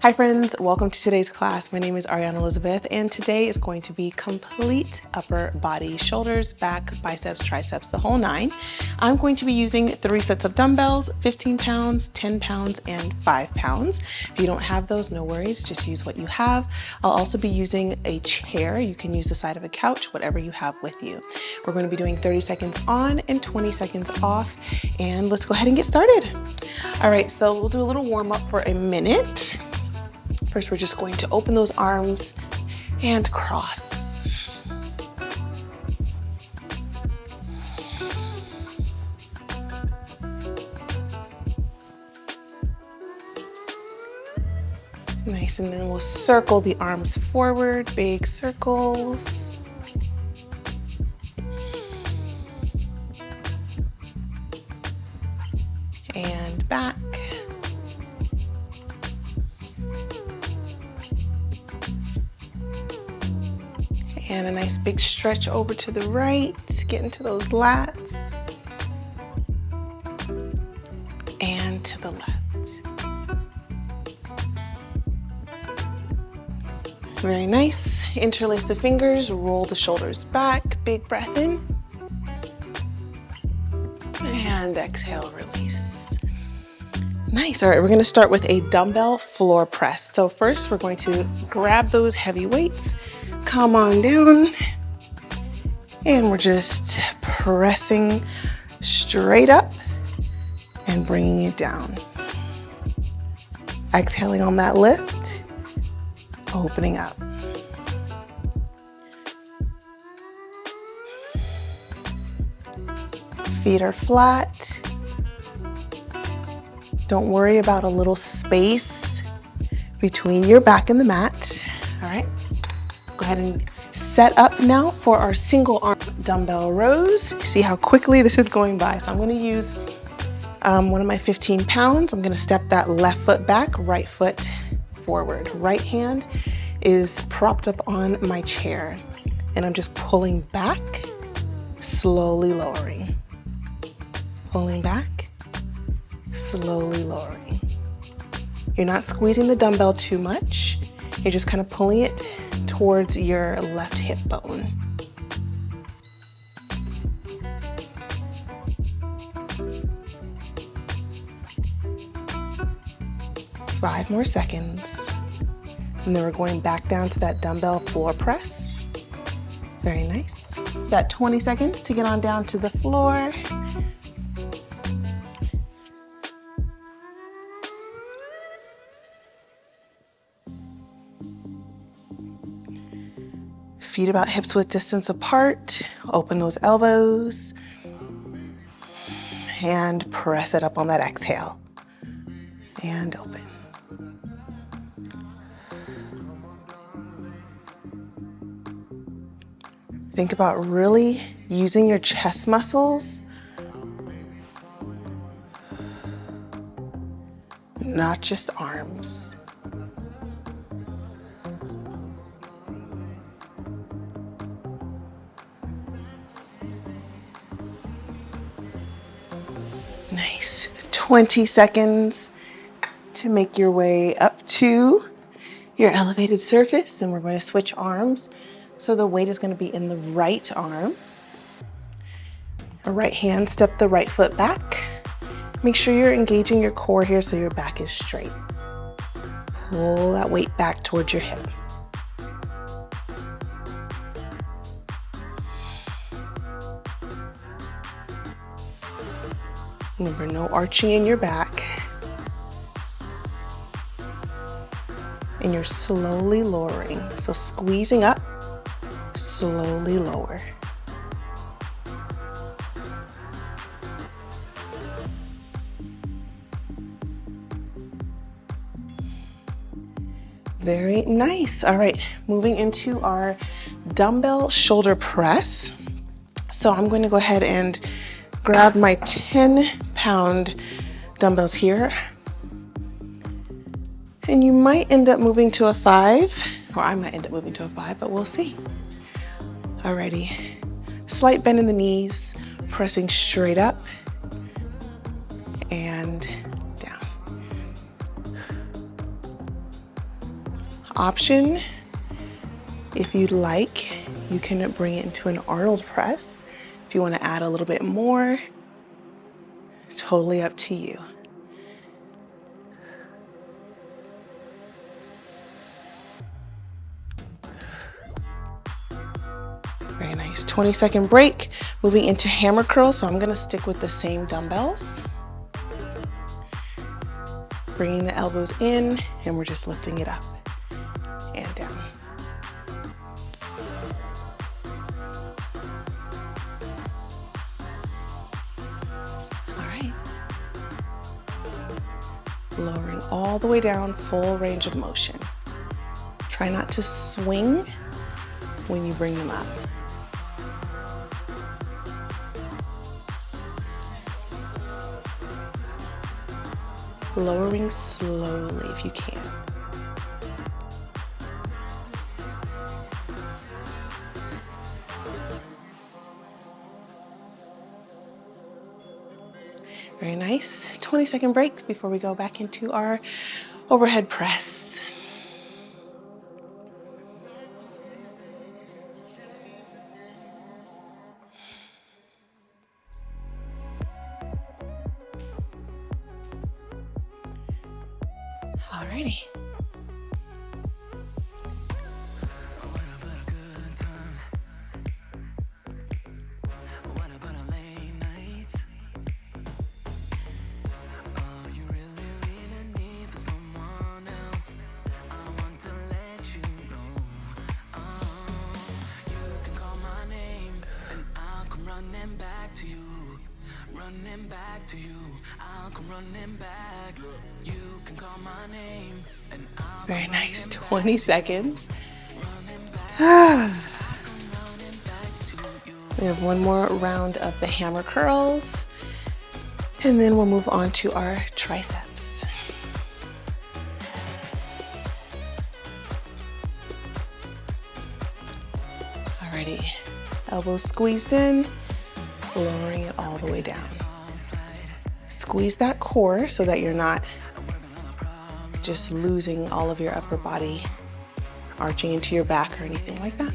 Hi friends, welcome to today's class. My name is Ariana Elizabeth and today is going to be complete upper body, shoulders, back, biceps, triceps, the whole nine. I'm going to be using 3 sets of dumbbells, 15 pounds, 10 pounds, and 5 pounds. If you don't have those, no worries, just use what you have. I'll also be using a chair. You can use the side of a couch, whatever you have with you. We're going to be doing 30 seconds on and 20 seconds off, and let's go ahead and get started. All right, so we'll do a little warm up for a minute. First, we're just going to open those arms and cross. Nice, and then we'll circle the arms forward, big circles. And back. And a nice big stretch over to the right, get into those lats. And to the left. Very nice. Interlace the fingers, roll the shoulders back, big breath in. And exhale, release. Nice. All right, we're gonna start with a dumbbell floor press. So first we're going to grab those heavy weights, come on down, and we're just pressing straight up and bringing it down. Exhaling on that lift, opening up. Feet are flat. Don't worry about a little space between your back and the mat. All right. Go ahead and set up now for our single arm dumbbell rows. See how quickly this is going by. So I'm going to use one of my 15 pounds. I'm going to step that left foot back, right foot forward. Right hand is propped up on my chair and I'm just pulling back, slowly lowering. Pulling back, slowly lowering. You're not squeezing the dumbbell too much. You're just kind of pulling it towards your left hip bone. Five more seconds. And then we're going back down to that dumbbell floor press. Very nice. Got 20 seconds to get on down to the floor. Feet about hips width distance apart. Open those elbows and press it up on that exhale. And open. Think about really using your chest muscles, not just arms. Nice. 20 seconds to make your way up to your elevated surface, and we're going to switch arms. So the weight is going to be in the right arm. A right hand, step the right foot back. Make sure you're engaging your core here so your back is straight. Pull that weight back towards your hip. Remember, no arching in your back. And you're slowly lowering. So squeezing up, slowly lower. Very nice. All right, moving into our dumbbell shoulder press. So I'm going to go ahead and grab my 10-pound dumbbells here. And you might end up moving to a 5, or I might end up moving to a 5, but we'll see. Alrighty, slight bend in the knees, pressing straight up and down. option, if you'd like, you can bring it into an Arnold press. If you want to add a little bit more, totally up to you. Very nice. 20-second break. Moving into hammer curls. So I'm going to stick with the same dumbbells. Bringing the elbows in, and we're just lifting it up and down. All right. Lowering all the way down, full range of motion. Try not to swing when you bring them up. Lowering slowly if you can. Very nice. 20-second break before we go back into our overhead press. Alrighty. Running back to you, I'll come running back. You can call my name and I'll Very nice. 20 seconds. We have one more round of the hammer curls, and then we'll move on to our triceps. Alrighty, elbows squeezed in, lowering it all the way down. Squeeze that core so that you're not just losing all of your upper body, arching into your back or anything like that.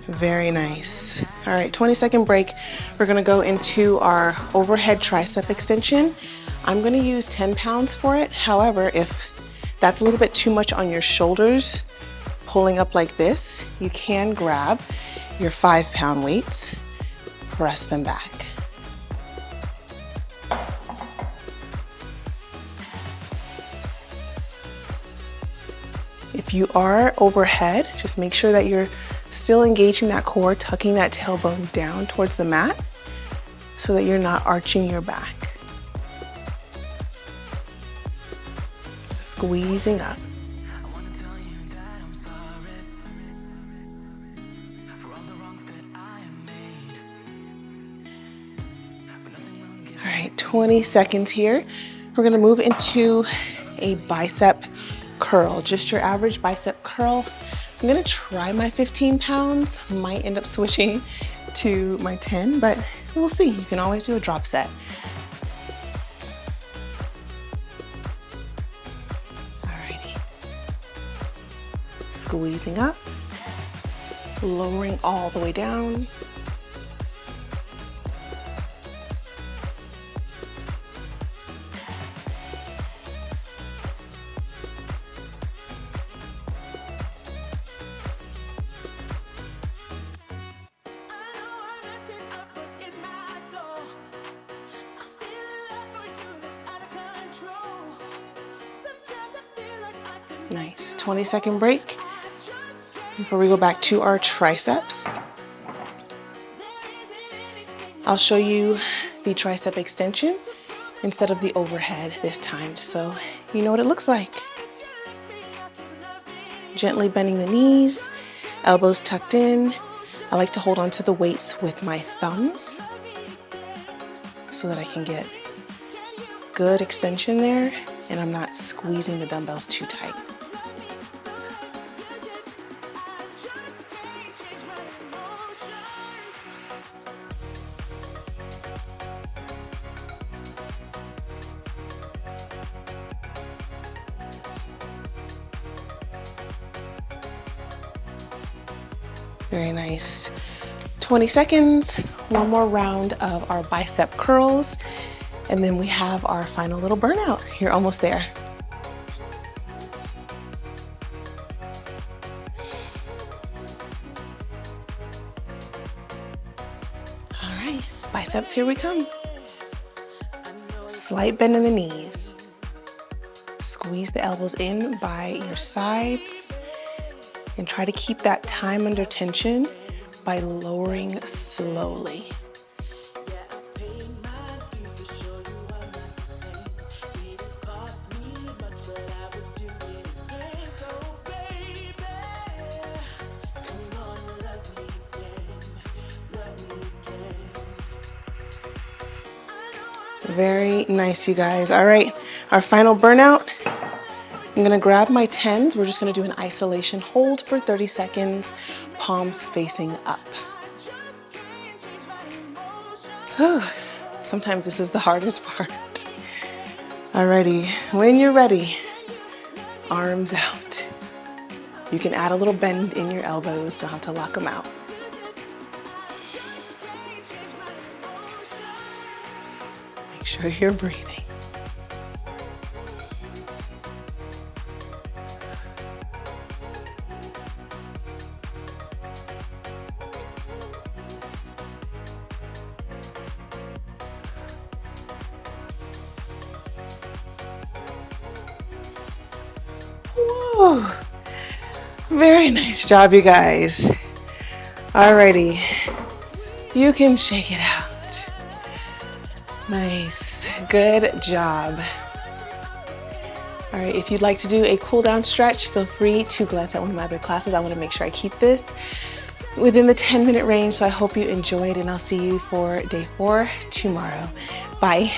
Very nice. All right, 20-second break. We're gonna go into our overhead tricep extension. I'm gonna use 10 pounds for it. However, if that's a little bit too much on your shoulders, pulling up like this, you can grab your 5-pound weights, press them back. If you are overhead, just make sure that you're still engaging that core, tucking that tailbone down towards the mat so that you're not arching your back. Squeezing up. All right, 20 seconds here. We're gonna move into a bicep curl, just your average bicep curl. I'm gonna try my 15 pounds, might end up switching to my 10, but we'll see. You can always do a drop set. Alrighty. Squeezing up, lowering all the way down. Nice. 20-second break before we go back to our triceps. I'll show you the tricep extension instead of the overhead this time, so you know what it looks like. Gently bending the knees, elbows tucked in. I like to hold on to the weights with my thumbs so that I can get good extension there and I'm not squeezing the dumbbells too tight. Very nice. 20 seconds, one more round of our bicep curls, and then we have our final little burnout. You're almost there. All right, biceps, here we come. Slight bend in the knees. Squeeze the elbows in by your sides and try to keep that time under tension by lowering slowly. Very nice, you guys. All right, our final burnout. I'm gonna grab my 10s. We're just gonna do an isolation hold for 30 seconds, palms facing up. Whew. Sometimes this is the hardest part. Alrighty, when you're ready, arms out. You can add a little bend in your elbows, so have to lock them out. Make sure you're breathing. Woo. Very nice job, you guys. Alrighty, you can shake it out. Nice, good job. All right, if you'd like to do a cool down stretch, feel free to glance at one of my other classes. I want to make sure I keep this within the 10-minute range, so I hope you enjoyed, and I'll see you for day 4 tomorrow. Bye.